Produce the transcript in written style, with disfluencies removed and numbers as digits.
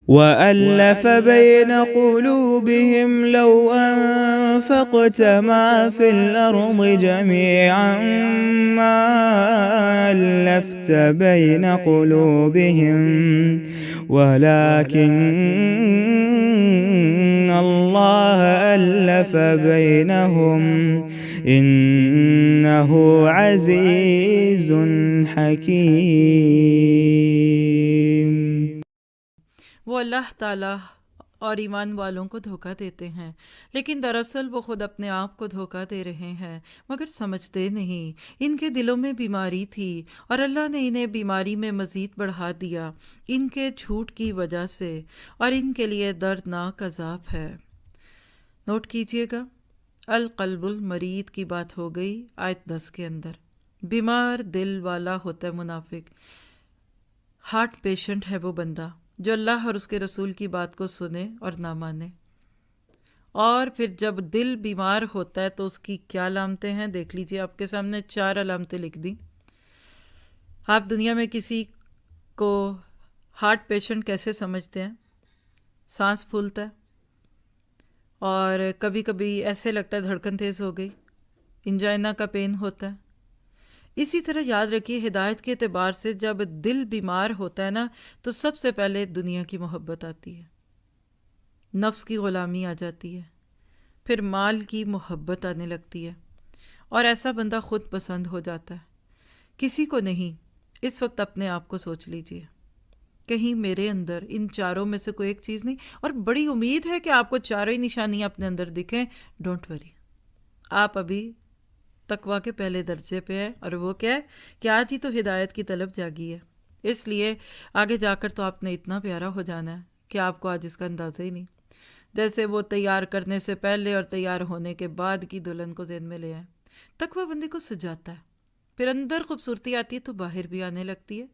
وَأَلَّفَ بَيْنَ قُلُوبِهِمْ لَوْ أَنفَقْتَ مَا فِي الْأَرْضِ جَمِيعًا مَّا أَلَّفْتَ بَيْنَ قُلُوبِهِمْ وَلَٰكِنَّ اللَّهَ أَلَّفَ بَيْنَهُمْ إِنَّهُ عَزِيزٌ حَكِيمٌ۔ وہ اللہ تعالیٰ اور ایمان والوں کو دھوکہ دیتے ہیں، لیکن دراصل وہ خود اپنے آپ کو دھوکہ دے رہے ہیں، مگر سمجھتے نہیں۔ ان کے دلوں میں بیماری تھی اور اللہ نے انہیں بیماری میں مزید بڑھا دیا ان کے جھوٹ کی وجہ سے، اور ان کے لیے دردناک عذاب ہے۔ نوٹ کیجئے گا، القلب المرید کی بات ہو گئی آیت 10 کے اندر۔ بیمار دل والا ہوتا ہے منافق، ہارٹ پیشنٹ ہے وہ بندہ جو اللہ اور اس کے رسول کی بات کو سنے اور نہ مانے۔ اور پھر جب دل بیمار ہوتا ہے تو اس کی کیا علامتیں ہیں دیکھ لیجئے، آپ کے سامنے 4 علامتیں لکھ دیں۔ آپ دنیا میں کسی کو ہارٹ پیشنٹ کیسے سمجھتے ہیں؟ سانس پھولتا ہے اور کبھی کبھی ایسے لگتا ہے دھڑکن تیز ہو گئی، انجائنا کا پین ہوتا ہے۔ اسی طرح یاد رکھیے ہدایت کے اعتبار سے جب دل بیمار ہوتا ہے نا تو سب سے پہلے دنیا کی محبت آتی ہے، نفس کی غلامی آ جاتی ہے، پھر مال کی محبت آنے لگتی ہے، اور ایسا بندہ خود پسند ہو جاتا ہے، کسی کو نہیں۔ اس وقت اپنے آپ کو سوچ لیجئے، کہیں میرے اندر ان 4 میں سے کوئی ایک چیز نہیں؟ اور بڑی امید ہے کہ آپ کو 4 ہی نشانیاں اپنے اندر دکھیں۔ ڈونٹ وری، آپ ابھی تقویٰ کے پہلے درجے پہ ہے، اور وہ کیا ہے کہ آج ہی تو ہدایت کی طلب جاگی ہے، اس لیے آگے جا کر تو آپ نے اتنا پیارا ہو جانا ہے کہ آپ کو آج اس کا اندازہ ہی نہیں۔ جیسے وہ تیار کرنے سے پہلے اور تیار ہونے کے بعد کی دلہن کو ذہن میں لے آئیں۔ تقویٰ بندے کو سجاتا ہے، پھر اندر خوبصورتی آتی ہے تو باہر بھی آنے لگتی ہے۔